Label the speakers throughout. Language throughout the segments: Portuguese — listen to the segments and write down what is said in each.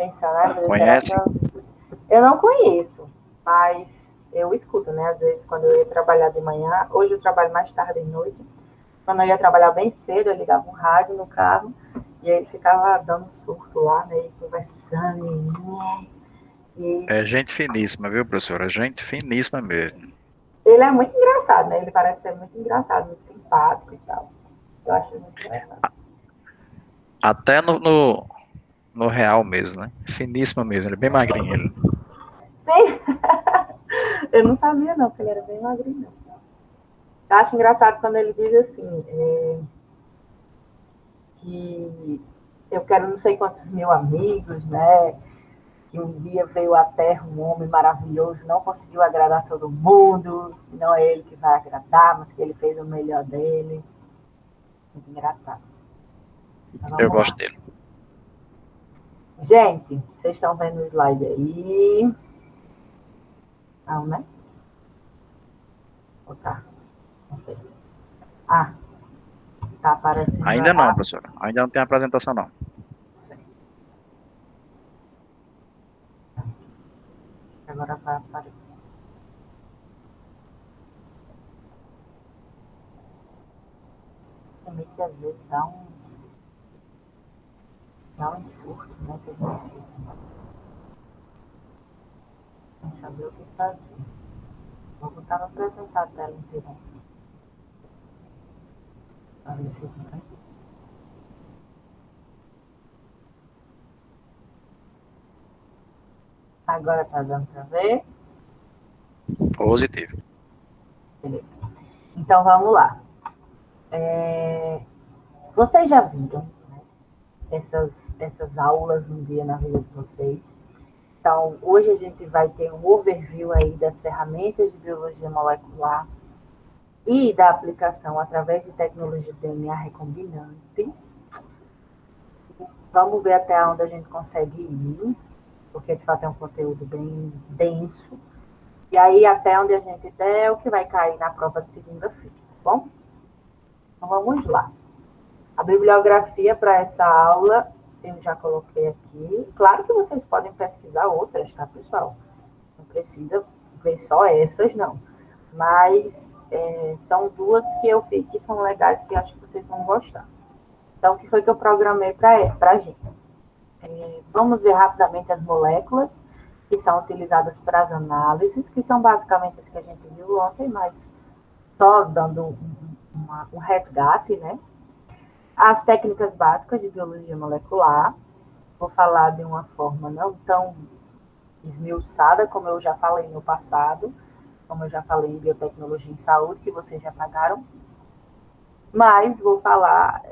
Speaker 1: pensando, será que
Speaker 2: Conhece?
Speaker 1: eu não conheço, mas eu escuto, né? Às vezes, quando eu ia trabalhar de manhã, hoje eu trabalho mais tarde à noite. Quando eu ia trabalhar bem cedo, eu ligava um rádio no carro e aí ele ficava dando surto lá, né? E conversando, e
Speaker 2: É gente finíssima, viu, professora? Gente finíssima mesmo.
Speaker 1: ele é muito engraçado, né? Ele parece ser muito engraçado, muito simpático e tal. Eu acho muito engraçado.
Speaker 2: Até no real mesmo, né? Finíssima mesmo, ele é bem magrinho. Ele.
Speaker 1: Sim, eu não sabia não, que ele era bem magrinho. Eu acho engraçado quando ele diz assim, que eu quero não sei quantos mil amigos, né? Que um dia veio à Terra um homem maravilhoso, não conseguiu agradar todo mundo, não é ele que vai agradar, mas que ele fez o melhor dele. Muito engraçado. Então,
Speaker 2: Eu
Speaker 1: vamos
Speaker 2: gosto
Speaker 1: lá.
Speaker 2: dele.
Speaker 1: Gente, vocês estão vendo o slide aí? Não, né? Ou tá? Não sei. Ah, tá aparecendo
Speaker 2: Ainda não,
Speaker 1: lá.
Speaker 2: professora. Ainda não tem apresentação, não.
Speaker 1: Agora vai aparecer. Também que às vezes dá um surto, né? Que a gente fica sem saber o que fazer. Vou botar para apresentar a tela inteira. Para ver se vai. Agora tá dando para ver?
Speaker 2: Positivo.
Speaker 1: Beleza. Então vamos lá. Vocês já viram, né, essas aulas um dia na vida de vocês? Então, hoje a gente vai ter um overview aí das ferramentas de biologia molecular e da aplicação através de tecnologia de DNA recombinante. Vamos ver até onde a gente consegue ir, porque de fato é um conteúdo bem denso. E aí, até onde a gente der, é o que vai cair na prova de segunda-feira, tá bom? Então, vamos lá. A bibliografia para essa aula eu já coloquei aqui. Claro que vocês podem pesquisar outras, tá, pessoal? Não precisa ver só essas, não. Mas são duas que eu vi que são legais, que acho que vocês vão gostar. Então, o que foi que eu programei para a gente? Vamos ver rapidamente as moléculas que são utilizadas para as análises, que são basicamente as que a gente viu ontem, mas só dando um resgate, né? As técnicas básicas de biologia molecular, vou falar de uma forma não tão esmiuçada, como eu já falei no passado, como eu já falei em biotecnologia em saúde, que vocês já pagaram, mas vou falar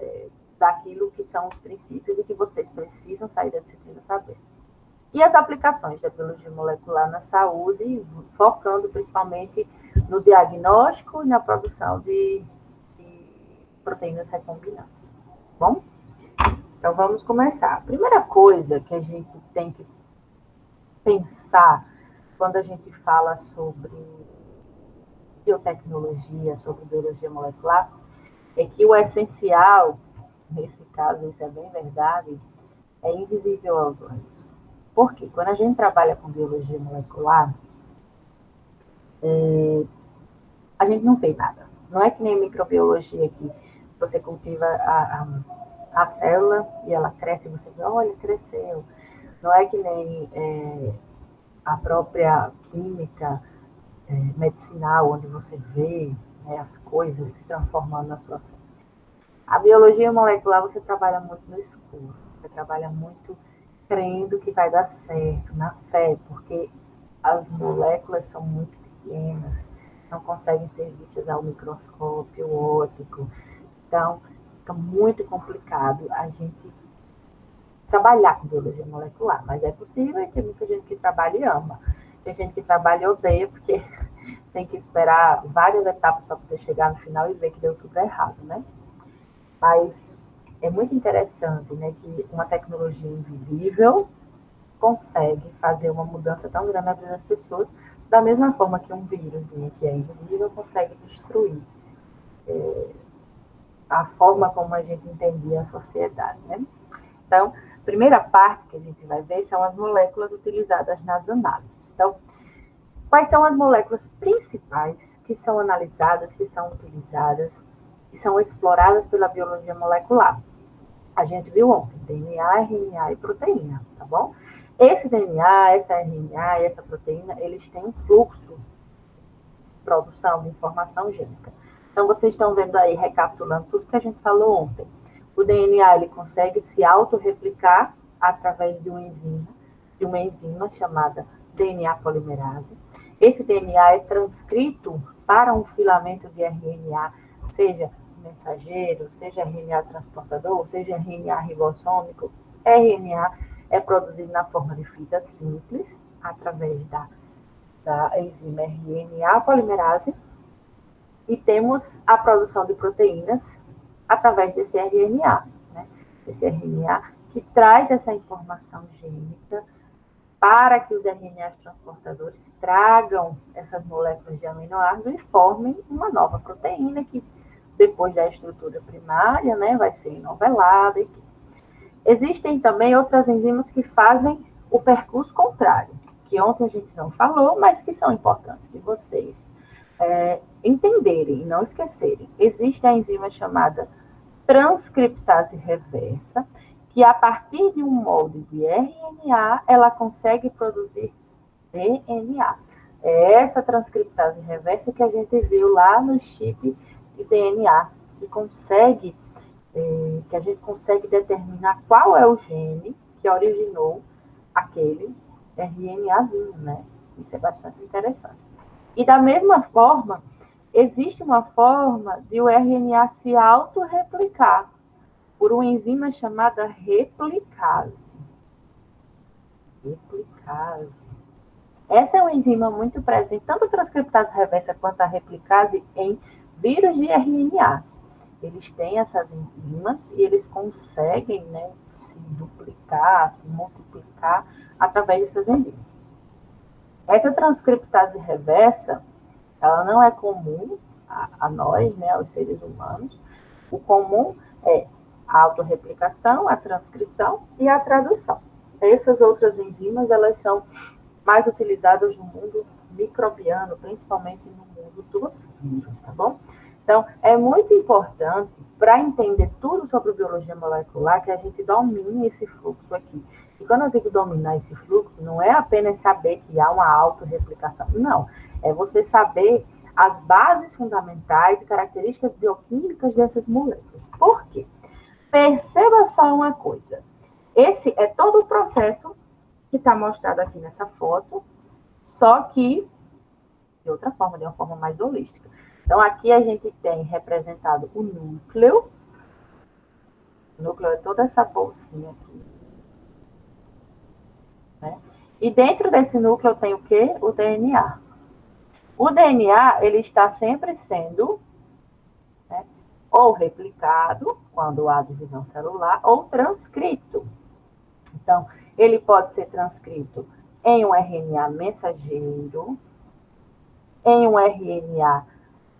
Speaker 1: daquilo que são os princípios e que vocês precisam sair da disciplina saber. E as aplicações da biologia molecular na saúde, focando principalmente no diagnóstico e na produção de proteínas recombinantes. Bom? Então vamos começar. A primeira coisa que a gente tem que pensar quando a gente fala sobre biotecnologia, sobre biologia molecular, é que o essencial, nesse caso, isso é bem verdade, é invisível aos olhos. Por quê? Quando a gente trabalha com biologia molecular, a gente não vê nada. Não é que nem microbiologia que você cultiva a célula e ela cresce e você vê, olha, cresceu. Não é que nem a própria química medicinal, onde você vê, né, as coisas se transformando na sua frente. A biologia molecular você trabalha muito no escuro, você trabalha muito crendo que vai dar certo, na fé, porque as moléculas são muito pequenas, não conseguem ser vistas ao microscópio óptico. Então, fica muito complicado a gente trabalhar com biologia molecular, mas é possível e tem muita gente que trabalha e ama. Tem gente que trabalha e odeia, porque tem que esperar várias etapas para poder chegar no final e ver que deu tudo errado, né? Mas é muito interessante, né, que uma tecnologia invisível consegue fazer uma mudança tão grande na vida das pessoas, da mesma forma que um vírus que é invisível consegue destruir a forma como a gente entendia a sociedade, né? Então, primeira parte que a gente vai ver são as moléculas utilizadas nas análises. Então, quais são as moléculas principais que são analisadas, que são utilizadas, que são exploradas pela biologia molecular? A gente viu ontem, DNA, RNA e proteína, tá bom? Esse DNA, essa RNA e essa proteína, eles têm um fluxo de produção de informação gênica. Então, vocês estão vendo aí, recapitulando tudo que a gente falou ontem. O DNA, ele consegue se autorreplicar através de uma enzima chamada DNA polimerase. Esse DNA é transcrito para um filamento de RNA, seja mensageiro, seja RNA transportador, seja RNA ribossômico. RNA é produzido na forma de fita simples, através da enzima RNA polimerase, e temos a produção de proteínas através desse RNA, né? Esse RNA que traz essa informação gênica para que os RNAs transportadores tragam essas moléculas de aminoácidos e formem uma nova proteína que, depois da estrutura primária, né, vai ser enovelada e tudo. Existem também outras enzimas que fazem o percurso contrário, que ontem a gente não falou, mas que são importantes de vocês entenderem e não esquecerem. Existe a enzima chamada transcriptase reversa, que a partir de um molde de RNA, ela consegue produzir DNA. É essa transcriptase reversa que a gente viu lá no chip de DNA, que a gente consegue determinar qual é o gene que originou aquele RNAzinho, né? Isso é bastante interessante. E da mesma forma, existe uma forma de o RNA se autorreplicar por uma enzima chamada replicase. Essa é uma enzima muito presente, tanto a transcriptase reversa quanto a replicase, em vírus de RNAs. Eles têm essas enzimas e eles conseguem, né, se duplicar, se multiplicar através dessas enzimas. Essa transcriptase reversa, ela não é comum a nós, né, aos seres humanos. O comum é a autorreplicação, a transcrição e a tradução. Essas outras enzimas, elas são mais utilizadas no mundo microbiano, principalmente no mundo dos vírus, tá bom? Então, é muito importante, para entender tudo sobre biologia molecular, que a gente domine esse fluxo aqui. E quando eu digo dominar esse fluxo, não é apenas saber que há uma autorreplicação. Não, é você saber as bases fundamentais e características bioquímicas dessas moléculas. Por quê? Perceba só uma coisa. Esse é todo o processo que está mostrado aqui nessa foto, só que de outra forma, de uma forma mais holística. Então, aqui a gente tem representado o núcleo. O núcleo é toda essa bolsinha aqui. Né? E dentro desse núcleo tem o quê? O DNA. O DNA, ele está sempre sendo, né, ou replicado, quando há divisão celular, ou transcrito. Então, ele pode ser transcrito em um RNA mensageiro, em um RNA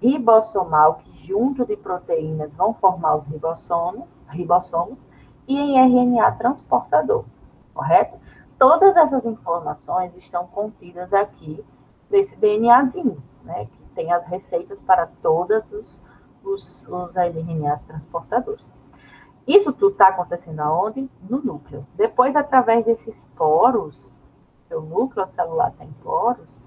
Speaker 1: ribossomal, que junto de proteínas vão formar os ribossomos, e em RNA transportador, correto? Todas essas informações estão contidas aqui nesse DNAzinho, né, que tem as receitas para todos os RNAs transportadores. Isso tudo está acontecendo aonde? No núcleo. Depois, através desses poros, o núcleo celular tem poros,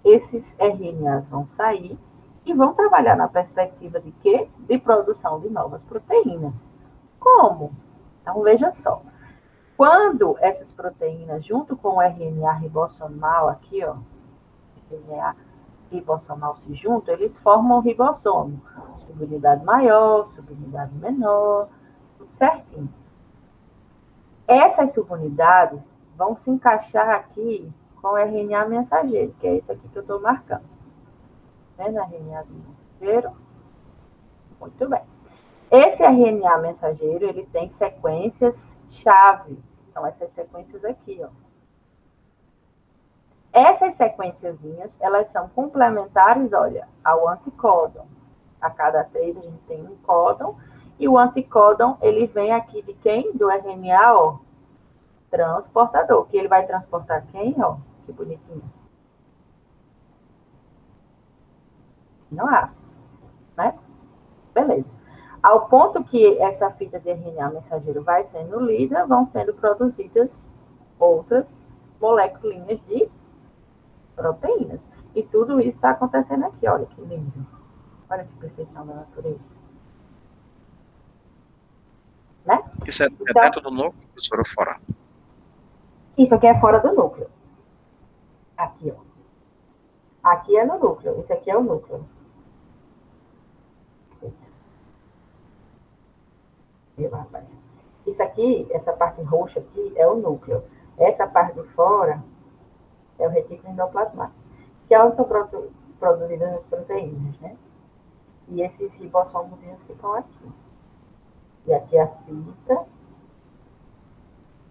Speaker 1: esses RNAs vão sair e vão trabalhar na perspectiva de quê? De produção de novas proteínas. Como? Então, veja só. Quando essas proteínas, junto com o RNA ribossomal aqui, ó, RNA ribossomal se juntam, eles formam o ribossomo. Subunidade maior, subunidade menor, tudo certinho. Essas subunidades vão se encaixar aqui com o RNA mensageiro, que é esse aqui que eu estou marcando. Vendo? RNA mensageiro. Muito bem. Esse RNA mensageiro, ele tem sequências-chave. São essas sequências aqui, ó. Essas sequenciazinhas, elas são complementares, olha, ao anticódon. A cada 3 a gente tem um códon. E o anticódon, ele vem aqui de quem? Do RNA, ó, transportador, que ele vai transportar quem, ó, que bonitinhos. Aminoácidos, né? Beleza. Ao ponto que essa fita de RNA mensageiro vai sendo lida, vão sendo produzidas outras moléculas de proteínas. E tudo isso está acontecendo aqui, olha que lindo. Olha que perfeição da natureza. Né?
Speaker 2: Isso é
Speaker 1: então,
Speaker 2: dentro do núcleo, professor, ou fora?
Speaker 1: Isso aqui é fora do núcleo. Aqui, ó. Aqui é no núcleo. Isso aqui é o núcleo. Viu, rapaz? Isso aqui, essa parte roxa aqui, é o núcleo. Essa parte de fora é o retículo endoplasmático, que é onde são produzidas as proteínas, né? E esses ribossomos ficam aqui. E aqui é a fita.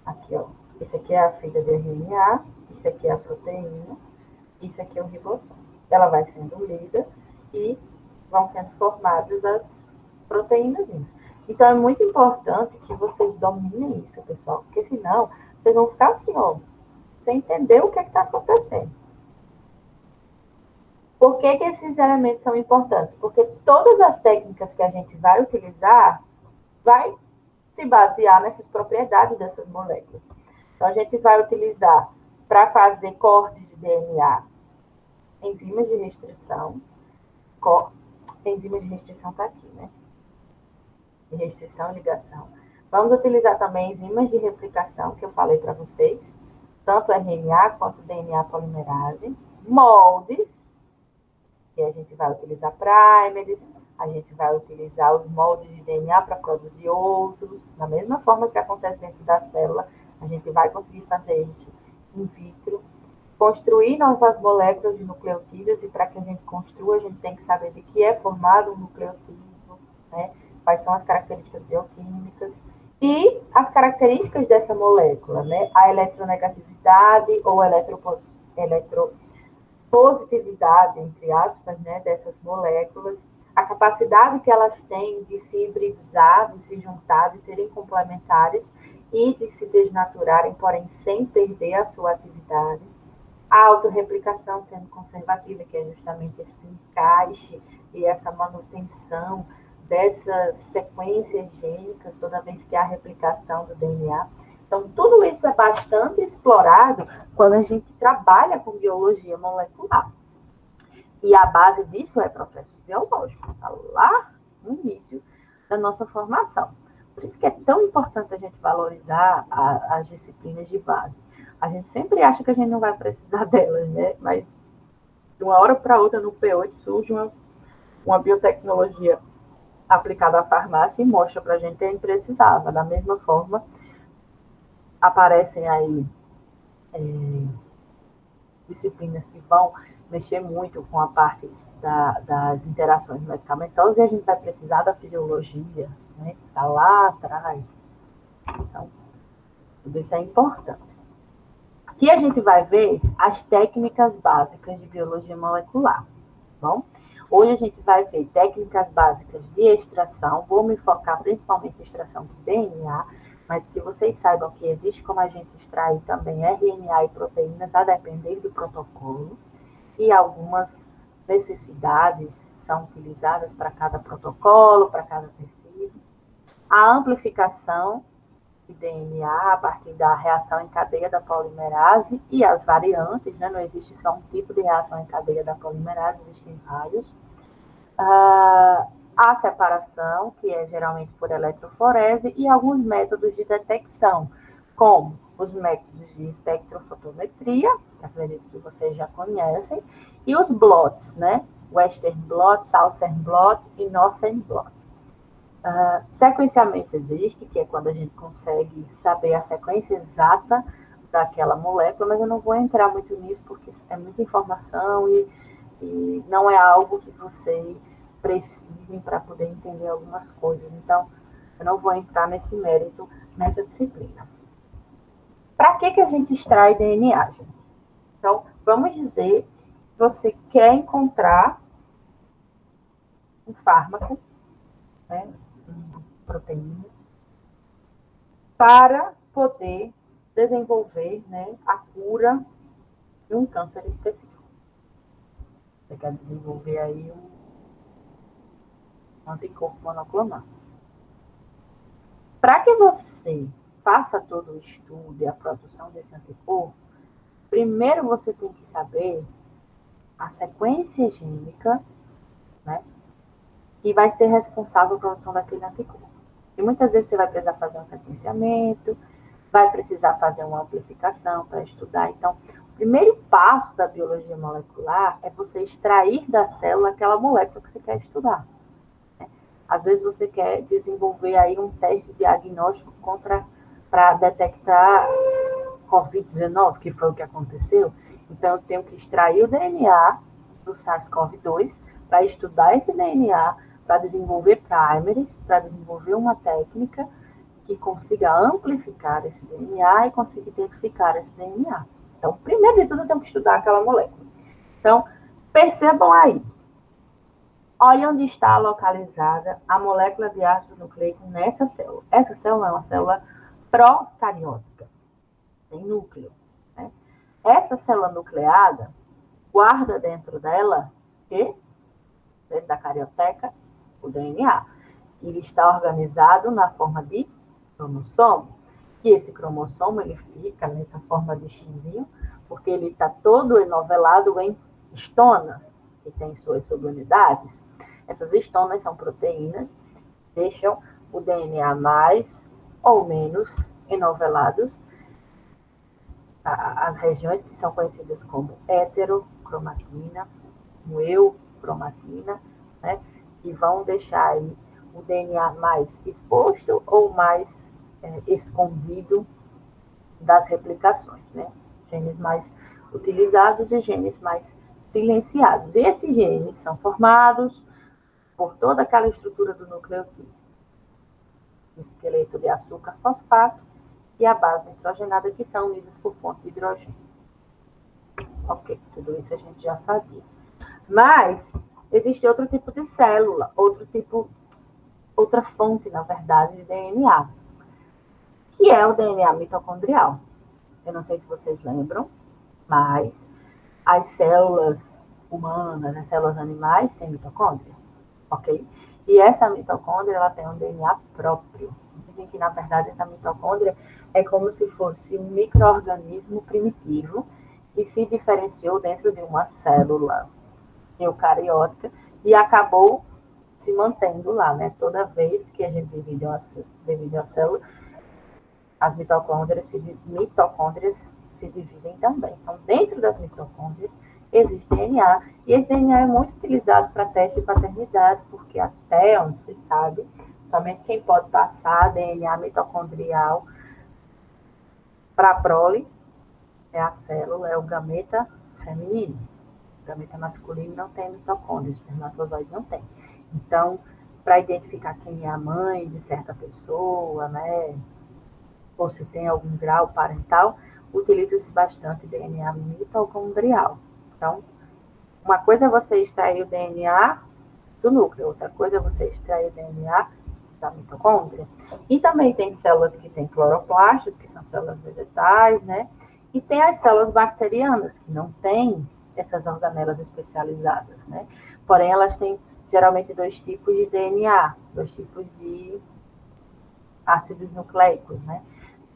Speaker 1: Aqui, ó. Esse aqui é a fita de RNA. Isso aqui é a proteína. Isso aqui é o ribossomo. Ela vai sendo lida e vão sendo formadas as proteínas. Então, é muito importante que vocês dominem isso, pessoal, porque senão vocês vão ficar assim, ó, sem entender o que está acontecendo. Por que esses elementos são importantes? Porque todas as técnicas que a gente vai utilizar vai se basear nessas propriedades dessas moléculas. Então, a gente vai utilizar para fazer cortes de DNA enzimas de restrição. Enzimas de restrição está aqui, né? De restrição e ligação. Vamos utilizar também enzimas de replicação, que eu falei para vocês, tanto RNA quanto DNA polimerase, moldes, que a gente vai utilizar primers, a gente vai utilizar os moldes de DNA para produzir outros, da mesma forma que acontece dentro da célula, a gente vai conseguir fazer isso in vitro, construir novas moléculas de nucleotídeos, e para que a gente construa, a gente tem que saber de que é formado um nucleotídeo, né? Quais são as características bioquímicas e as características dessa molécula, né? A eletronegatividade ou eletropositividade, entre aspas, né, dessas moléculas, a capacidade que elas têm de se hibridizar, de se juntar, de serem complementares e de se desnaturarem, porém sem perder a sua atividade. A autorreplicação sendo conservativa, que é justamente esse encaixe e essa manutenção dessas sequências gênicas toda vez que há replicação do DNA. Então, tudo isso é bastante explorado quando a gente trabalha com biologia molecular. E a base disso é processos biológicos, está lá no início da nossa formação. Por isso que é tão importante a gente valorizar as disciplinas de base. A gente sempre acha que a gente não vai precisar delas, né? Mas de uma hora para outra, no P8, surge uma biotecnologia aplicada à farmácia e mostra para a gente que a gente precisava. Da mesma forma, aparecem aí disciplinas que vão mexer muito com a parte das interações medicamentosas, e a gente vai precisar da fisiologia, né, que está lá atrás. Então, tudo isso é importante. Aqui a gente vai ver as técnicas básicas de biologia molecular. Bom, hoje a gente vai ver técnicas básicas de extração, vou me focar principalmente em extração de DNA, mas que vocês saibam que existe como a gente extrair também RNA e proteínas, a depender do protocolo, e algumas necessidades são utilizadas para cada protocolo, para cada tecido. A amplificação de DNA a partir da reação em cadeia da polimerase e as variantes, né? Não existe só um tipo de reação em cadeia da polimerase, existem vários. A separação, que é geralmente por eletroforese, e alguns métodos de detecção, como os métodos de espectrofotometria, que acredito que vocês já conhecem, e os blots, né? Western blot, Southern blot e Northern blot. Sequenciamento existe, que é quando a gente consegue saber a sequência exata daquela molécula, mas eu não vou entrar muito nisso porque é muita informação e não é algo que vocês precisem para poder entender algumas coisas. Então, eu não vou entrar nesse mérito nessa disciplina. Para que a gente extrai DNA, gente? Então, vamos dizer que você quer encontrar um fármaco, né, uma proteína, para poder desenvolver, né, a cura de um câncer específico. Você quer desenvolver aí um anticorpo monoclonal. Para que você faça todo o estudo e a produção desse anticorpo, primeiro você tem que saber a sequência gênica, né, que vai ser responsável pela produção daquele anticorpo. E muitas vezes você vai precisar fazer um sequenciamento, vai precisar fazer uma amplificação para estudar. Então, o primeiro passo da biologia molecular é você extrair da célula aquela molécula que você quer estudar. Às vezes você quer desenvolver aí um teste diagnóstico para detectar COVID-19, que foi o que aconteceu. Então, eu tenho que extrair o DNA do SARS-CoV-2 para estudar esse DNA, para desenvolver primers, para desenvolver uma técnica que consiga amplificar esse DNA e consiga identificar esse DNA. Então, primeiro de tudo, eu tenho que estudar aquela molécula. Então, percebam aí. Olha onde está localizada a molécula de ácido nucleico nessa célula. Essa célula é uma célula procariótica, tem núcleo, né? Essa célula nucleada guarda dentro dela, dentro da carioteca, o DNA. Ele está organizado na forma de cromossomo. E esse cromossomo ele fica nessa forma de xizinho, porque ele está todo enovelado em estonas, que tem suas subunidades. Essas estonas são proteínas, deixam o DNA mais ou menos enovelados. As regiões que são conhecidas como heterocromatina, eucromatina, né, que vão deixar aí o DNA mais exposto ou mais escondido das replicações, né? Genes mais utilizados e genes mais silenciados. E esses genes são formados por toda aquela estrutura do nucleotídeo, o esqueleto de açúcar fosfato e a base nitrogenada, que são unidas por ponto de hidrogênio. Ok, tudo isso a gente já sabia. Mas existe outro tipo de célula, outra fonte, na verdade, de DNA, que é o DNA mitocondrial. Eu não sei se vocês lembram, mas as células humanas, as células animais têm mitocôndria, ok? E essa mitocôndria, ela tem um DNA próprio. Dizem que, na verdade, essa mitocôndria é como se fosse um micro-organismo primitivo que se diferenciou dentro de uma célula eucariótica e acabou se mantendo lá, né? Toda vez que a gente divide uma célula, as mitocôndrias se dividem também. Então, dentro das mitocôndrias existe DNA, e esse DNA é muito utilizado para teste de paternidade, porque até onde se sabe, somente quem pode passar DNA mitocondrial para a prole é a célula, é o gameta feminino. O gameta masculino não tem mitocôndria, o espermatozoide não tem. Então, para identificar quem é a mãe de certa pessoa, né, ou se tem algum grau parental, utiliza-se bastante DNA mitocondrial. Então, uma coisa é você extrair o DNA do núcleo, outra coisa é você extrair o DNA da mitocôndria. E também tem células que têm cloroplastos, que são células vegetais, né? E tem as células bacterianas, que não têm essas organelas especializadas, né? Porém, elas têm geralmente dois tipos de DNA, dois tipos de ácidos nucleicos, né?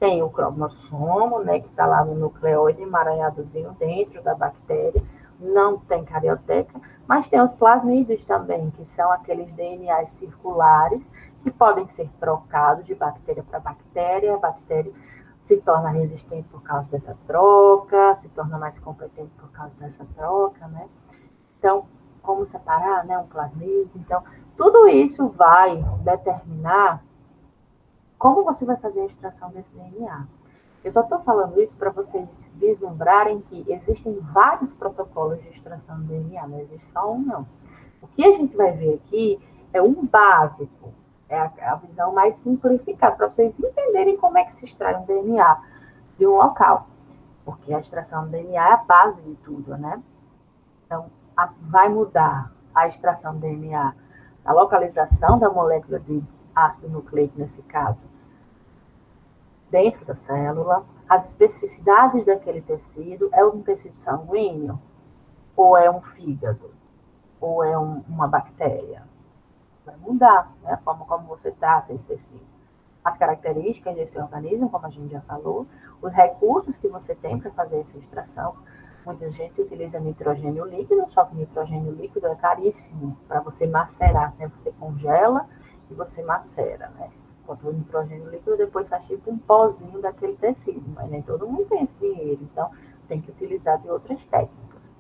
Speaker 1: Tem o cromossomo, né, que está lá no nucleoide emaranhadozinho dentro da bactéria, não tem carioteca, mas tem os plasmídeos também, que são aqueles DNAs circulares que podem ser trocados de bactéria para bactéria, a bactéria se torna resistente por causa dessa troca, se torna mais competente por causa dessa troca, né? Então, como separar, né, um plasmídio? Então, tudo isso vai determinar como você vai fazer a extração desse DNA. Eu só estou falando isso para vocês vislumbrarem que existem vários protocolos de extração do DNA, não existe só um, não. O que a gente vai ver aqui é um básico, é a visão mais simplificada, para vocês entenderem como é que se extrai um DNA de um local. Porque a extração do DNA é a base de tudo, né? Então, vai mudar a extração do DNA, a localização da molécula de ácido nucleico, nesse caso, dentro da célula, as especificidades daquele tecido, é um tecido sanguíneo, ou é um fígado, ou é uma bactéria. Vai mudar, né, a forma como você trata esse tecido. As características desse organismo, como a gente já falou, os recursos que você tem para fazer essa extração. Muita gente utiliza nitrogênio líquido, só que nitrogênio líquido é caríssimo para você macerar, né? Você congela e você macera, né? Enquanto o nitrogênio líquido depois faz tipo um pozinho daquele tecido, mas nem todo mundo tem esse dinheiro, então tem que utilizar de outras técnicas.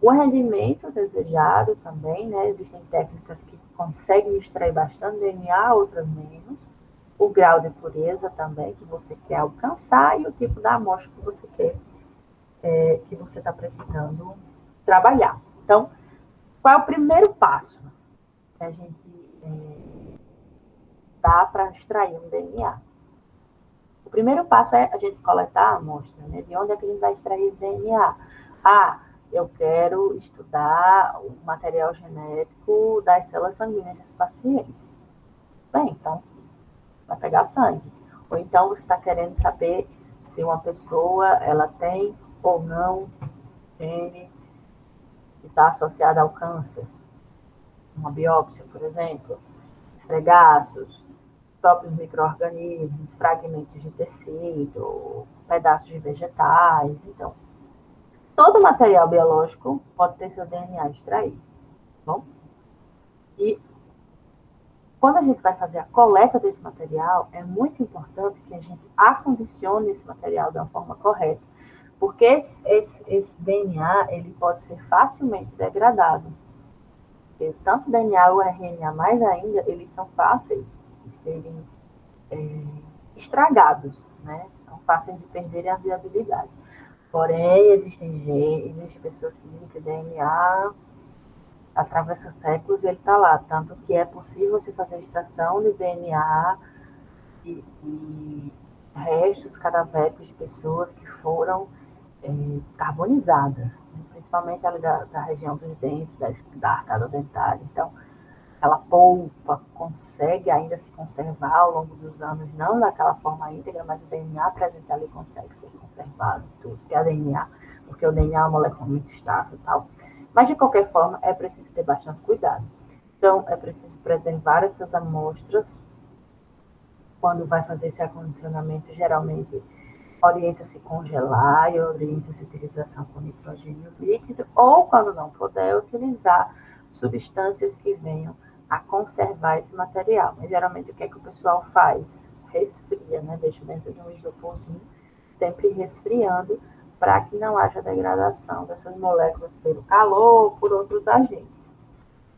Speaker 1: O rendimento desejado também, né? Existem técnicas que conseguem extrair bastante DNA, outras menos. O grau de pureza também que você quer alcançar e o tipo da amostra que você quer, que você está precisando trabalhar. Então, qual é o primeiro passo que a gente dá para extrair um DNA? O primeiro passo é a gente coletar a amostra, né? De onde é que a gente vai extrair esse DNA? Ah, eu quero estudar o material genético das células sanguíneas desse paciente. Bem, então, vai pegar sangue. Ou então você está querendo saber se uma pessoa ela tem ou não gene que está associado ao câncer. Uma biópsia, por exemplo, esfregaços, próprios micro-organismos, fragmentos de tecido, pedaços de vegetais. Então, todo material biológico pode ter seu DNA extraído. Bom? E quando a gente vai fazer a coleta desse material, é muito importante que a gente acondicione esse material de uma forma correta, porque esse DNA ele pode ser facilmente degradado. Porque tanto DNA ou RNA, mais ainda, eles são fáceis de serem estragados, né? São fáceis de perderem a viabilidade. Porém, existem pessoas que dizem que o DNA atravessa séculos e ele está lá. Tanto que é possível você fazer a extração de DNA e restos cadavéricos de pessoas que foram carbonizadas, né? Principalmente ali da região dos dentes, da arcada dentária. Então, aquela polpa consegue ainda se conservar ao longo dos anos, não daquela forma íntegra, mas o DNA presente ali consegue ser conservado, tudo, que é DNA, porque o DNA é uma molécula muito estável e tal. Mas, de qualquer forma, é preciso ter bastante cuidado. Então, é preciso preservar essas amostras. Quando vai fazer esse acondicionamento, geralmente orienta-se congelar e orienta-se utilização com nitrogênio líquido, ou, quando não puder, utilizar substâncias que venham a conservar esse material. Mas, geralmente, o que é que o pessoal faz? Resfria, né? Deixa dentro de um isoporzinho, sempre resfriando, para que não haja degradação dessas moléculas pelo calor ou por outros agentes.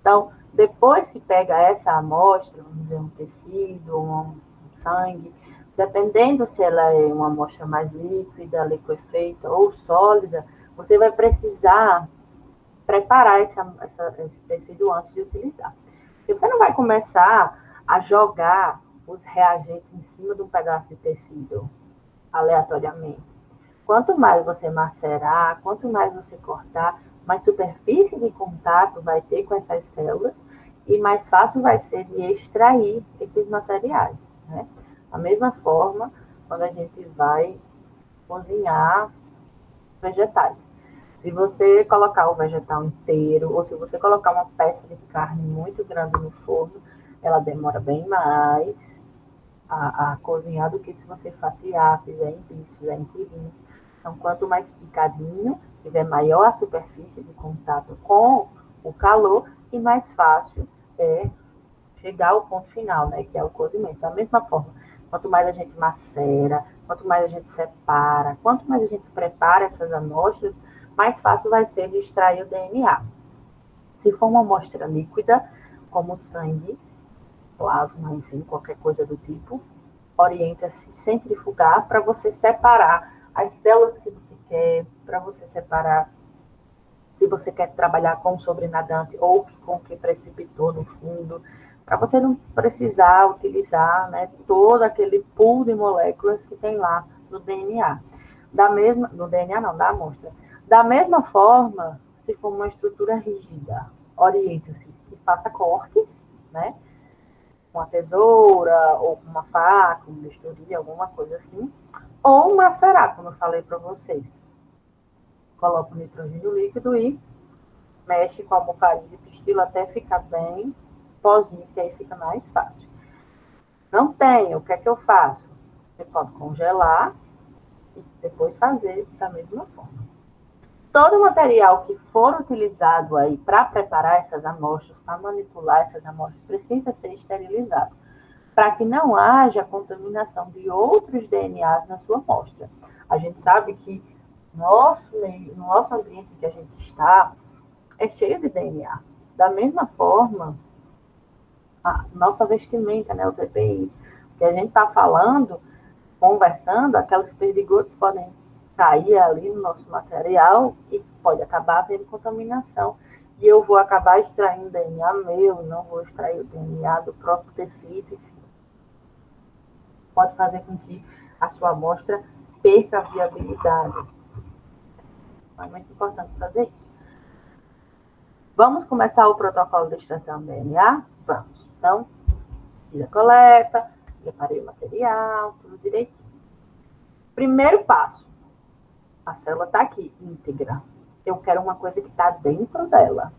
Speaker 1: Então, depois que pega essa amostra, vamos dizer, um tecido, um sangue, dependendo se ela é uma amostra mais líquida, liquefeita ou sólida, você vai precisar preparar esse tecido antes de utilizar. Porque você não vai começar a jogar os reagentes em cima de um pedaço de tecido aleatoriamente. Quanto mais você macerar, quanto mais você cortar, mais superfície de contato vai ter com essas células e mais fácil vai ser de extrair esses materiais, né? Da mesma forma, quando a gente vai cozinhar vegetais. Se você colocar o vegetal inteiro, ou se você colocar uma peça de carne muito grande no forno, ela demora bem mais a cozinhar do que se você fatiar, fizer em bifes, fizer em tirinhas. Então, quanto mais picadinho, tiver maior a superfície de contato com o calor e mais fácil é chegar ao ponto final, né, que é o cozimento. Da mesma forma, quanto mais a gente macera, quanto mais a gente separa, quanto mais a gente prepara essas amostras, mais fácil vai ser de extrair o DNA. Se for uma amostra líquida, como sangue, plasma, enfim, qualquer coisa do tipo, orienta-se centrifugar para você separar as células que você quer, para você separar se você quer trabalhar com sobrenadante ou com o que precipitou no fundo, para você não precisar utilizar, né, todo aquele pool de moléculas que tem lá no DNA. No DNA não, da amostra. Da mesma forma, se for uma estrutura rígida, orienta-se que faça cortes, né, com a tesoura, ou com uma faca, um bisturi, alguma coisa assim, ou macerar, como eu falei para vocês. Coloca o nitrogênio líquido e mexe com a almofariz e pistila até ficar bem pozinho, que aí fica mais fácil. Não tem, o que é que eu faço? Você pode congelar e depois fazer da mesma forma. Todo o material que for utilizado aí para preparar essas amostras, para manipular essas amostras, precisa ser esterilizado, para que não haja contaminação de outros DNAs na sua amostra. A gente sabe que no nosso ambiente que a gente está é cheio de DNA. Da mesma forma, a nossa vestimenta, né, os EPIs, que a gente está falando, conversando, aquelas perdigotas podem cair ali no nosso material e pode acabar havendo contaminação. E eu vou acabar extraindo DNA meu, não vou extrair o DNA do próprio tecido. Pode fazer com que a sua amostra perca a viabilidade. É muito importante fazer isso. Vamos começar o protocolo de extração do DNA? Vamos. Então, fiz a coleta, preparei o material, tudo direitinho. Primeiro passo. A célula está aqui, íntegra. Eu quero uma coisa que está dentro dela.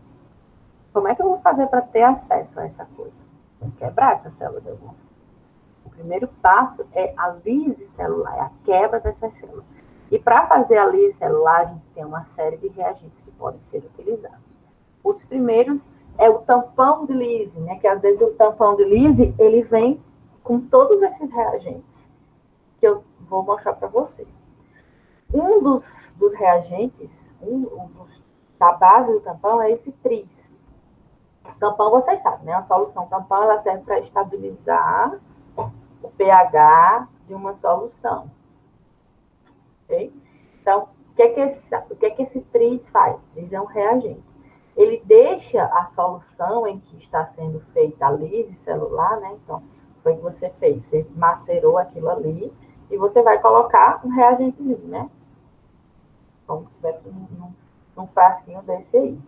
Speaker 1: Como é que eu vou fazer para ter acesso a essa coisa? Vou quebrar essa célula de alguma forma. O primeiro passo é a lise celular, é a quebra dessas células. E para fazer a lise celular, a gente tem uma série de reagentes que podem ser utilizados. Um dos primeiros é o tampão de lise, né? Que às vezes o tampão de lise, ele vem com todos esses reagentes, que eu vou mostrar para vocês. Um dos reagentes, da base do tampão é esse tris. O tampão, vocês sabem, né? A solução tampão, ela serve para estabilizar o pH de uma solução. Ok? Então, o que é que esse tris faz? O tris é um reagente. Ele deixa a solução em que está sendo feita a lise celular, né? Então, foi o que você fez. Você macerou aquilo ali e você vai colocar um reagentezinho, né? Como se tivesse num frasquinho desse aí.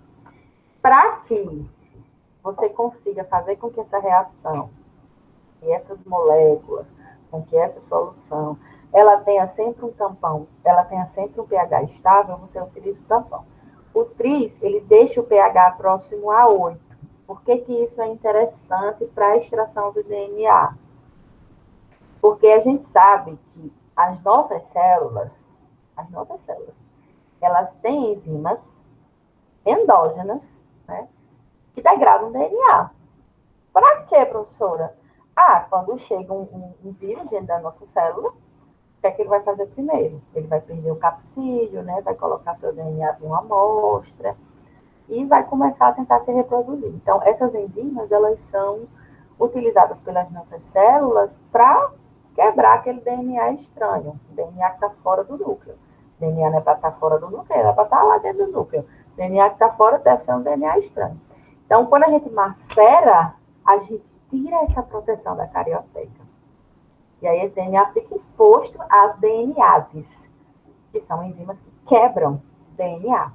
Speaker 1: Para que você consiga fazer com que essa reação e essas moléculas, com que essa solução, ela tenha sempre um tampão, ela tenha sempre um pH estável, você utiliza o tampão. O tris, ele deixa o pH próximo a 8. Por que isso é interessante para a extração do DNA? Porque a gente sabe que as nossas células, elas têm enzimas endógenas, né, que degradam DNA. Para quê, professora? Quando chega um vírus dentro da nossa célula, o que é que ele vai fazer primeiro? Ele vai perder o capsídeo, né, vai colocar seu DNA em uma amostra e vai começar a tentar se reproduzir. Então, essas enzimas, elas são utilizadas pelas nossas células para quebrar aquele DNA estranho, o DNA que está fora do núcleo. O DNA não é para estar fora do núcleo, é para estar lá dentro do núcleo. O DNA que está fora deve ser um DNA estranho. Então, quando a gente macera, a gente tira essa proteção da carioteca. E aí esse DNA fica exposto às DNases, que são enzimas que quebram DNA.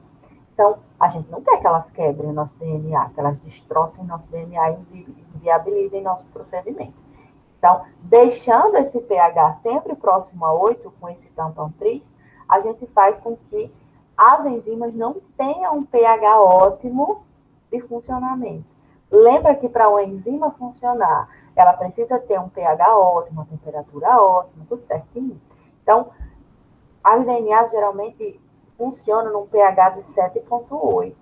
Speaker 1: Então, a gente não quer que elas quebrem o nosso DNA, que elas destrocem nosso DNA e inviabilizem nosso procedimento. Então, deixando esse pH sempre próximo a 8, com esse tampão tris, a gente faz com que as enzimas não tenham um pH ótimo de funcionamento. Lembra que para uma enzima funcionar, ela precisa ter um pH ótimo, uma temperatura ótima, tudo certinho. Então, as DNAs geralmente funcionam num pH de 7,8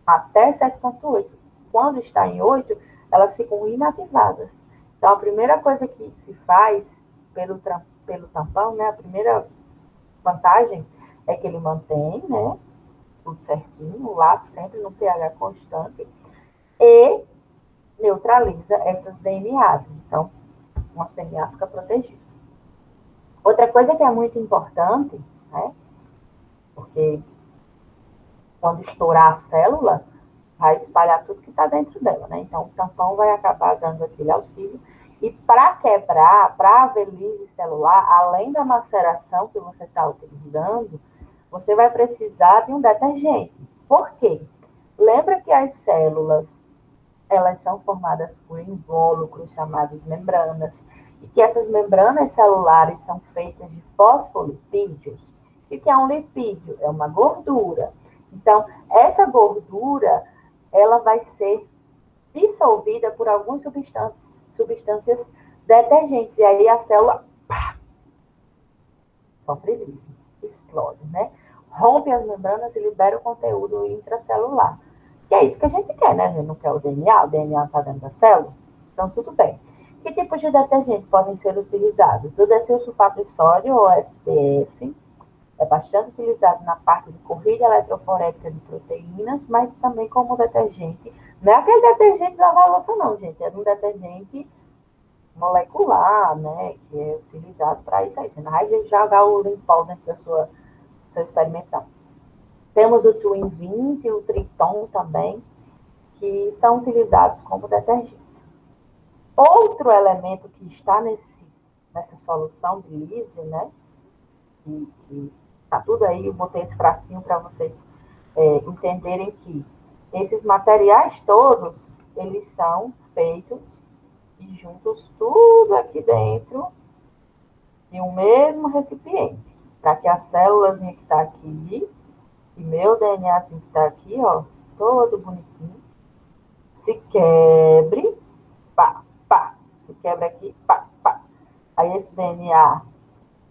Speaker 1: até 7,8. Quando está em 8, elas ficam inativadas. Então, a primeira coisa que se faz pelo tampão, né, a primeira vantagem é que ele mantém, né, tudo certinho, lá sempre no pH constante, e neutraliza essas DNAs. Então, nosso DNA fica protegido. Outra coisa que é muito importante, né, porque quando estourar a célula, vai espalhar tudo que está dentro dela, né? Então, o tampão vai acabar dando aquele auxílio. E para quebrar, para haver lise celular, além da maceração que você está utilizando, você vai precisar de um detergente. Por quê? Lembra que as células, elas são formadas por invólucros chamados membranas, e que essas membranas celulares são feitas de fosfolipídios. O que é um lipídio? É uma gordura. Então, essa gordura, ela vai ser dissolvida por algumas substâncias detergentes, e aí a célula sofre crise, explode, né? Rompe as membranas e libera o conteúdo intracelular. Que é isso que a gente quer, né? A gente não quer o DNA está dentro da célula, então tudo bem. Que tipos de detergente podem ser utilizados? Dodecil sulfato de sódio, ou SPF, é bastante utilizado na parte de corrida eletroforética de proteínas, mas também como detergente. Não é aquele detergente da lavar louça, não, gente. É um detergente molecular, né? Que é utilizado para isso aí. Você não vai jogar o limpol dentro do seu experimentão. Temos o Twin 20 e o Triton também, que são utilizados como detergentes. Outro elemento que está nessa solução de Lise, né? Que tá tudo aí, eu botei esse frasquinho para vocês entenderem que esses materiais todos, eles são feitos e juntos tudo aqui dentro de um mesmo recipiente, para que a célulazinha que está aqui e meu DNAzinho que está aqui, ó, todo bonitinho, se quebre, pá, pá, se quebra aqui, pá, pá. Aí esse DNA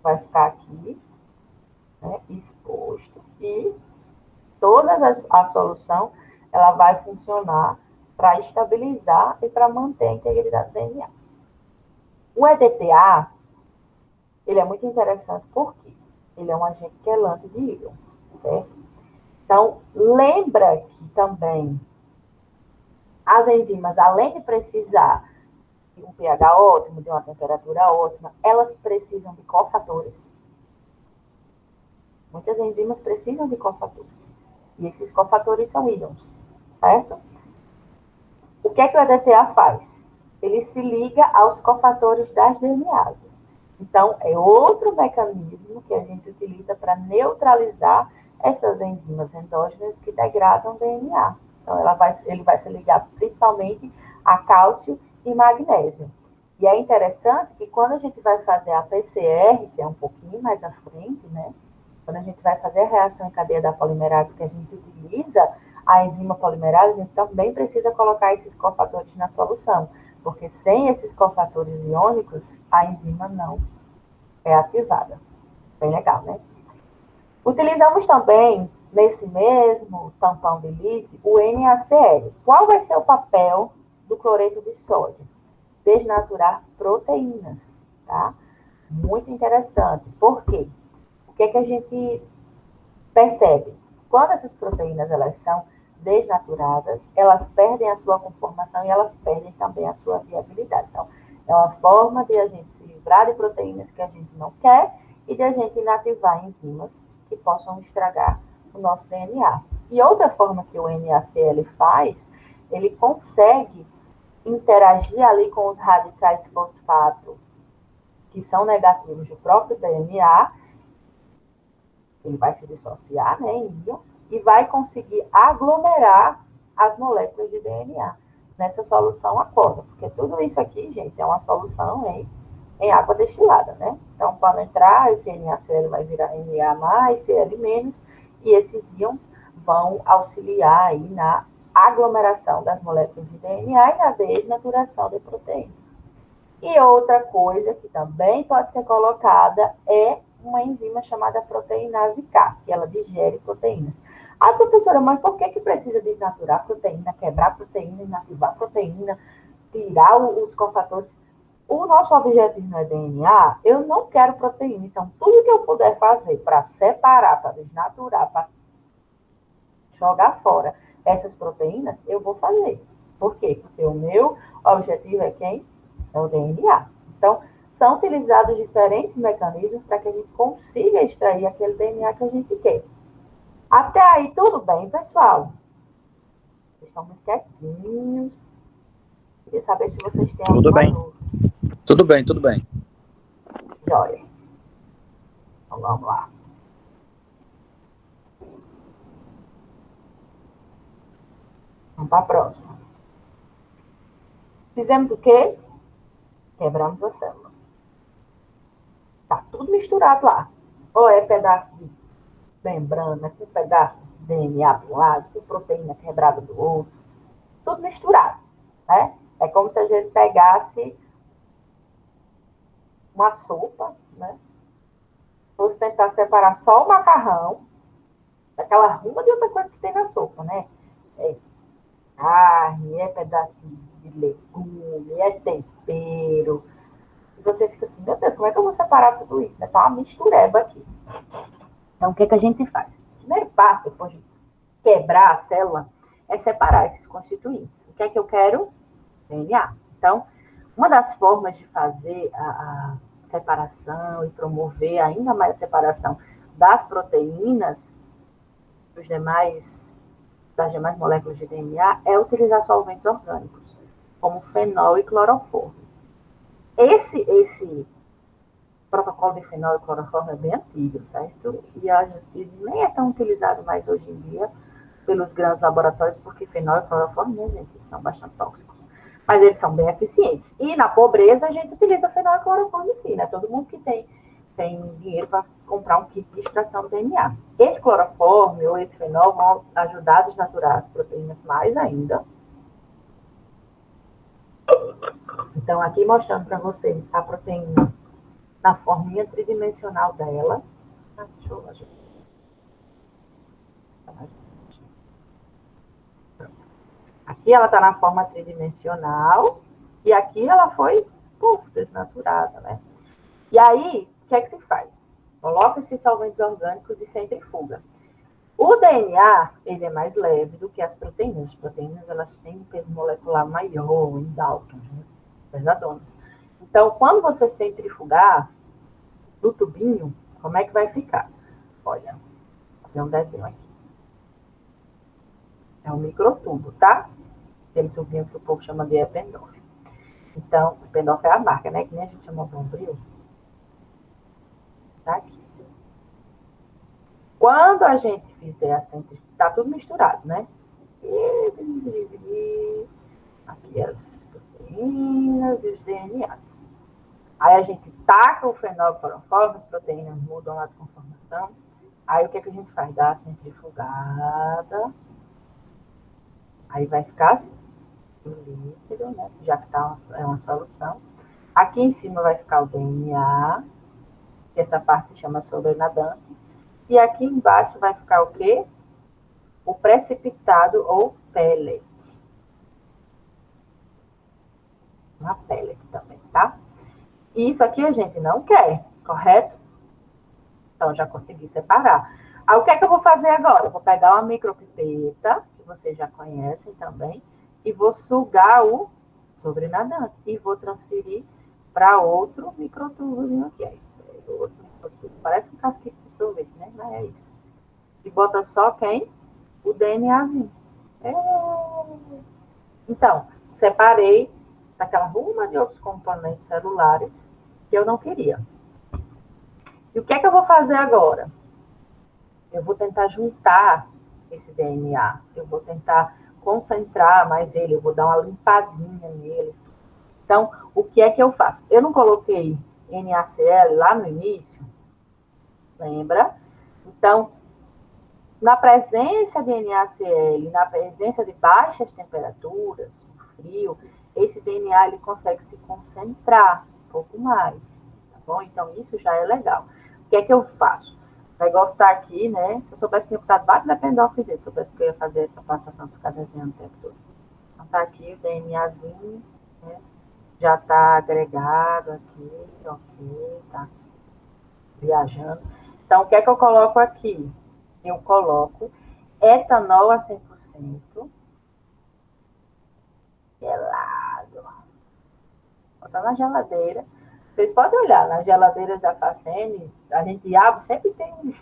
Speaker 1: vai ficar aqui, né, exposto, e toda a solução ela vai funcionar para estabilizar e para manter a integridade do DNA. O EDTA, ele é muito interessante porque ele é um agente quelante de íons, certo? Então, lembra que também as enzimas, além de precisar de um pH ótimo, de uma temperatura ótima, elas precisam de cofatores. Muitas enzimas precisam de cofatores. E esses cofatores são íons, certo? O que é que o EDTA faz? Ele se liga aos cofatores das DNAs. Então, é outro mecanismo que a gente utiliza para neutralizar essas enzimas endógenas que degradam o DNA. Então, ele vai se ligar principalmente a cálcio e magnésio. E é interessante que quando a gente vai fazer a PCR, que é um pouquinho mais à frente, né? Quando a gente vai fazer a reação em cadeia da polimerase que a gente utiliza, a enzima polimerase, a gente também precisa colocar esses cofatores na solução, porque sem esses cofatores iônicos, a enzima não é ativada. Bem legal, né? Utilizamos também, nesse mesmo tampão de Lise, o NaCl. Qual vai ser o papel do cloreto de sódio? Desnaturar proteínas, tá? Muito interessante. Por quê? O que é que a gente percebe? Quando essas proteínas elas são desnaturadas, elas perdem a sua conformação e elas perdem também a sua viabilidade. Então, é uma forma de a gente se livrar de proteínas que a gente não quer e de a gente inativar enzimas que possam estragar o nosso DNA. E outra forma que o NaCl faz, ele consegue interagir ali com os radicais fosfato, que são negativos do próprio DNA, ele vai se dissociar, né, em íons, e vai conseguir aglomerar as moléculas de DNA nessa solução aquosa, porque tudo isso aqui, gente, é uma solução em água destilada, né? Então, quando entrar, esse NaCl vai virar Na+, Cl-, e esses íons vão auxiliar aí na aglomeração das moléculas de DNA e na desnaturação de proteínas. E outra coisa que também pode ser colocada é uma enzima chamada proteinase K, que ela digere proteínas. Ah, professora, mas por que precisa desnaturar a proteína, quebrar a proteína, inativar a proteína, tirar os cofatores? O nosso objetivo no DNA, eu não quero proteína. Então, tudo que eu puder fazer para separar, para desnaturar, para jogar fora essas proteínas, eu vou fazer. Por quê? Porque o meu objetivo é quem? É o DNA. Então, são utilizados diferentes mecanismos para que a gente consiga extrair aquele DNA que a gente quer. Até aí, tudo bem, pessoal? Vocês estão muito quietinhos. Queria saber se vocês têm
Speaker 2: Tudo
Speaker 1: alguma
Speaker 2: bem.
Speaker 1: dúvida.
Speaker 3: Tudo bem, tudo bem.
Speaker 1: Joia. Então, vamos lá. Vamos para a próxima. Fizemos o quê? Quebramos a célula. Tá tudo misturado lá. Ou é pedaço de membrana, com pedaço de DNA de um lado, com proteína quebrada do outro. Tudo misturado, né? É como se a gente pegasse uma sopa, né? Fosse tentar separar só o macarrão daquela ruma de outra coisa que tem na sopa, né? É carne, é pedaço de legume, é tempero. E você fica assim, meu Deus, como é que eu vou separar tudo isso? Né? Tá uma mistureba aqui. Então, o que, que a gente faz? O primeiro passo, depois de quebrar a célula, é separar esses constituintes. O que é que eu quero? DNA. Então, uma das formas de fazer a separação e promover ainda mais a separação das proteínas das demais moléculas de DNA é utilizar solventes orgânicos, como fenol e cloroformo. Esse protocolo de fenol e cloroformo é bem antigo, certo? E nem é tão utilizado mais hoje em dia pelos grandes laboratórios, porque fenol e cloroformo, né, gente, são bastante tóxicos. Mas eles são bem eficientes. E na pobreza a gente utiliza fenol e cloroformo sim, né? Todo mundo que tem dinheiro para comprar um kit de extração do DNA. Esse cloroformo ou esse fenol vão ajudar a desnaturar as proteínas mais ainda. Então, aqui mostrando para vocês a proteína na forminha tridimensional dela. Deixa eu ajudar. Aqui ela está na forma tridimensional e aqui ela foi desnaturada, né? E aí, o que é que se faz? Coloca esses solventes orgânicos e centrifuga. O DNA, ele é mais leve do que as proteínas. As proteínas, elas têm um peso molecular maior, em Dalton, né? Pesadonas. Então, quando você centrifugar no tubinho, como é que vai ficar? Olha, tem um desenho aqui. É um microtubo, tá? Aquele tubinho que o povo chama de Eppendorf. Então, Eppendorf é a marca, né? Que nem a gente chama Bombril. Tá aqui. Quando a gente fizer a centrifugação, tá tudo misturado, né? Aqui as proteínas e os DNAs. Aí a gente taca o fenol cloroformo, as proteínas mudam lá de conformação. Aí o que é que a gente faz? Dá a centrifugada. Aí vai ficar assim, o líquido, né? Já que é uma solução. Aqui em cima vai ficar o DNA, que essa parte se chama sobrenadante. E aqui embaixo vai ficar o quê? O precipitado ou pellet. Uma pellet também, tá? E isso aqui a gente não quer, correto? Então, já consegui separar. Aí, o que é que eu vou fazer agora? Eu vou pegar uma micropipeta, que vocês já conhecem também, e vou sugar o sobrenadante. E vou transferir para outro microtubozinho aqui. Aí, outro microtubo. Parece um casquinho de sorvete, né? Mas é isso. E bota só quem? O DNAzinho. Então, separei daquela ruma de outros componentes celulares que eu não queria. E o que é que eu vou fazer agora? Eu vou tentar juntar esse DNA, eu vou tentar concentrar mais ele, eu vou dar uma limpadinha nele. Então, o que é que eu faço? Eu não coloquei NaCl lá no início, lembra? Então, na presença de NaCl, na presença de baixas temperaturas, o frio, esse DNA ele consegue se concentrar um pouco mais, tá bom? Então, isso já é legal. O que é que eu faço? Vai gostar aqui, né? Se eu soubesse que tinha botado vários dependentes dele, se eu soubesse que eu ia fazer essa passação de ficar desenhando o tempo todo. Então, tá aqui o DNAzinho, né? Já tá agregado aqui, ok, tá viajando. Então, o que é que eu coloco aqui? Eu coloco etanol a 100%, gelado. Botar na geladeira. Vocês podem olhar, nas geladeiras da Facene, a gente abre, sempre tem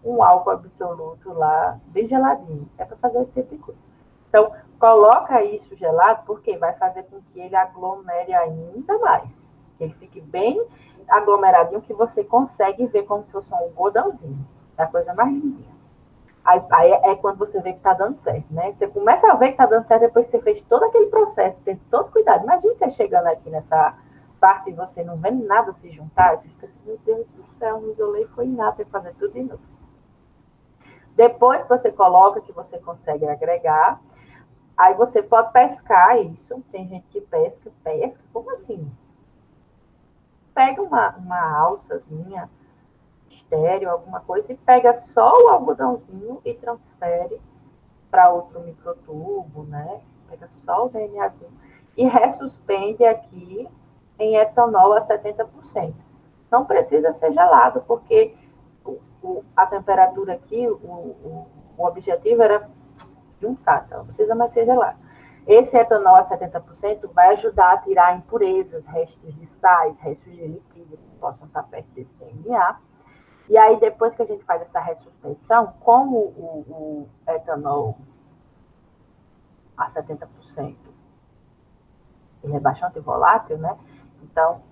Speaker 1: um álcool absoluto lá, bem geladinho. É para fazer esse tipo de coisa. Então, coloca isso gelado, porque vai fazer com que ele aglomere ainda mais. Que ele fique bem aglomeradinho, que você consegue ver como se fosse um algodãozinho. É a coisa mais lindinha. Aí é quando você vê que está dando certo, né? Você começa a ver que está dando certo depois que você fez todo aquele processo, teve todo cuidado. Imagina você chegando aqui nessa parte e você não vendo nada se juntar, você fica assim, meu Deus do céu, me isolei, foi nada, tem que fazer tudo de novo. Depois que você coloca, que você consegue agregar, aí você pode pescar isso. Tem gente que pesca, como assim? Pega uma alçazinha, estéreo, alguma coisa, e pega só o algodãozinho e transfere para outro microtubo, né? Pega só o DNAzinho e ressuspende aqui em etanol a 70%. Não precisa ser gelado, porque a temperatura aqui, o objetivo era juntar, então não precisa mais ser gelado. Esse etanol a 70% vai ajudar a tirar impurezas, restos de sais, restos de lipídios que possam estar perto desse DNA. E aí, depois que a gente faz essa ressuspensão, como o etanol a 70%, ele é bastante volátil, né? Então,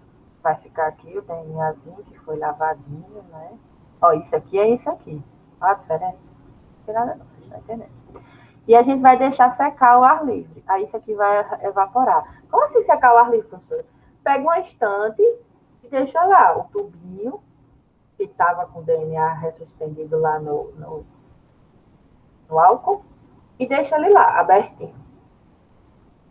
Speaker 1: vai ficar aqui o DNAzinho que foi lavadinho, né? Ó, isso aqui é isso aqui. Olha a diferença? Não tem nada não, vocês estão entendendo. E a gente vai deixar secar o ar livre. Aí isso aqui vai evaporar. Como assim secar o ar livre, professora? Pega uma estante e deixa lá o tubinho que estava com o DNA ressuspendido lá no álcool e deixa ele lá, abertinho.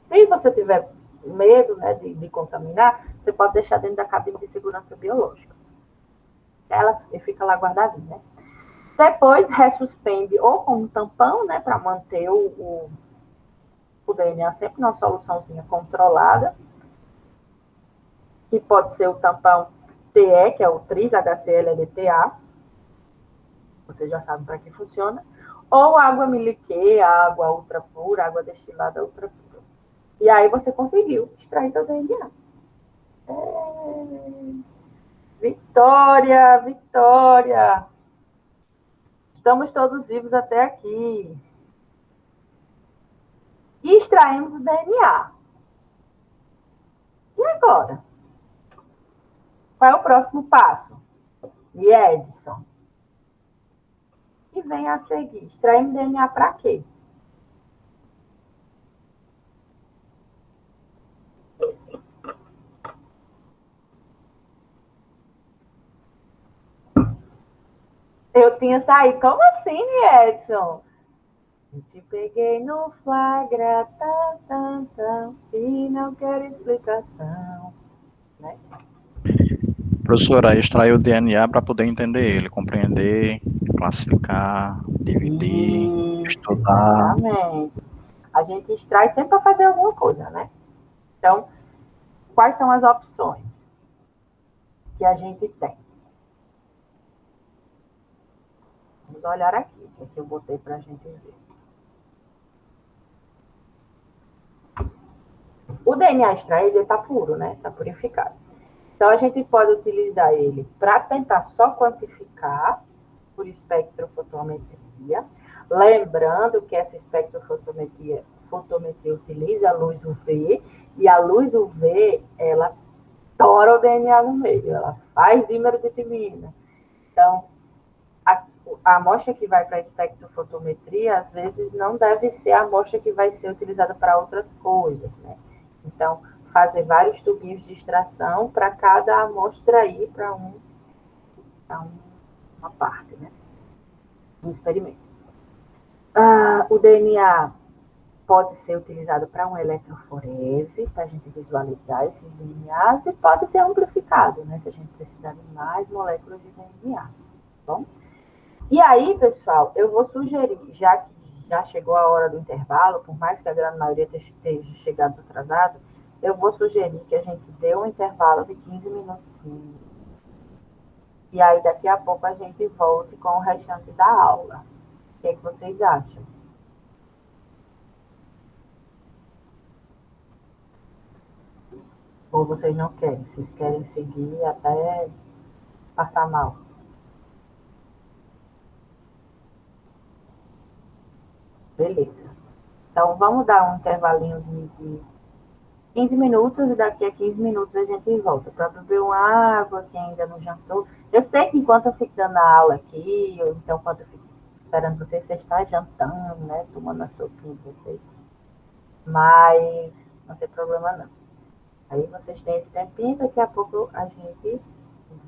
Speaker 1: Se você tiver medo, né, de contaminar, você pode deixar dentro da cabine de segurança biológica. Ela fica lá guardadinha, né? Depois ressuspende ou com um tampão, né, para manter o DNA sempre numa soluçãozinha controlada, que pode ser o tampão TE, que é o Tris-HCl-LDTA, você já sabe para que funciona, ou água miliquê, água ultra pura, água destilada ultra pura. E aí você conseguiu extrair seu DNA. Vitória, vitória! Estamos todos vivos até aqui. E extraímos o DNA. E agora? Qual é o próximo passo? E Edson? E vem a seguir. Extraímos DNA para quê? Eu tinha saído. Como assim, Edson? Eu te peguei no flagra, e não quero explicação. Né?
Speaker 2: Professora, extrair o DNA para poder entender ele, compreender, classificar, dividir,
Speaker 1: Isso,
Speaker 2: estudar.
Speaker 1: exatamente. A gente extrai sempre para fazer alguma coisa, né? Então, quais são as opções que a gente tem? Vamos olhar aqui, o que eu botei para a gente ver. O DNA extraído está puro, né? Está purificado. Então, a gente pode utilizar ele para tentar só quantificar por espectrofotometria. Lembrando que essa espectrofotometria utiliza a luz UV, e a luz UV, ela tora o DNA no meio, ela faz dímero de timina. Então, a amostra que vai para a espectrofotometria, às vezes, não deve ser a amostra que vai ser utilizada para outras coisas, né? Então, fazer vários tubinhos de extração para cada amostra ir para uma parte, né? Um experimento. O DNA pode ser utilizado para uma eletroforese, para a gente visualizar esses DNAs, e pode ser amplificado, né? Se a gente precisar de mais moléculas de DNA. Tá bom? E aí, pessoal, eu vou sugerir, já que já chegou a hora do intervalo, por mais que a grande maioria esteja chegado atrasado, eu vou sugerir que a gente dê um intervalo de 15 minutinhos. E aí, daqui a pouco, a gente volte com o restante da aula. O que é que vocês acham? Ou vocês não querem? Vocês querem seguir até passar mal? Beleza. Então, vamos dar um intervalinho de 15 minutos, e daqui a 15 minutos a gente volta para beber uma água, quem ainda não jantou. Eu sei que enquanto eu fico dando a aula aqui, ou então enquanto eu fico esperando vocês, você está jantando, né? Tomando a sopinha de vocês. Mas não tem problema não. Aí vocês têm esse tempinho, daqui a pouco a gente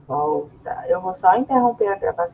Speaker 1: volta. Eu vou só interromper a gravação.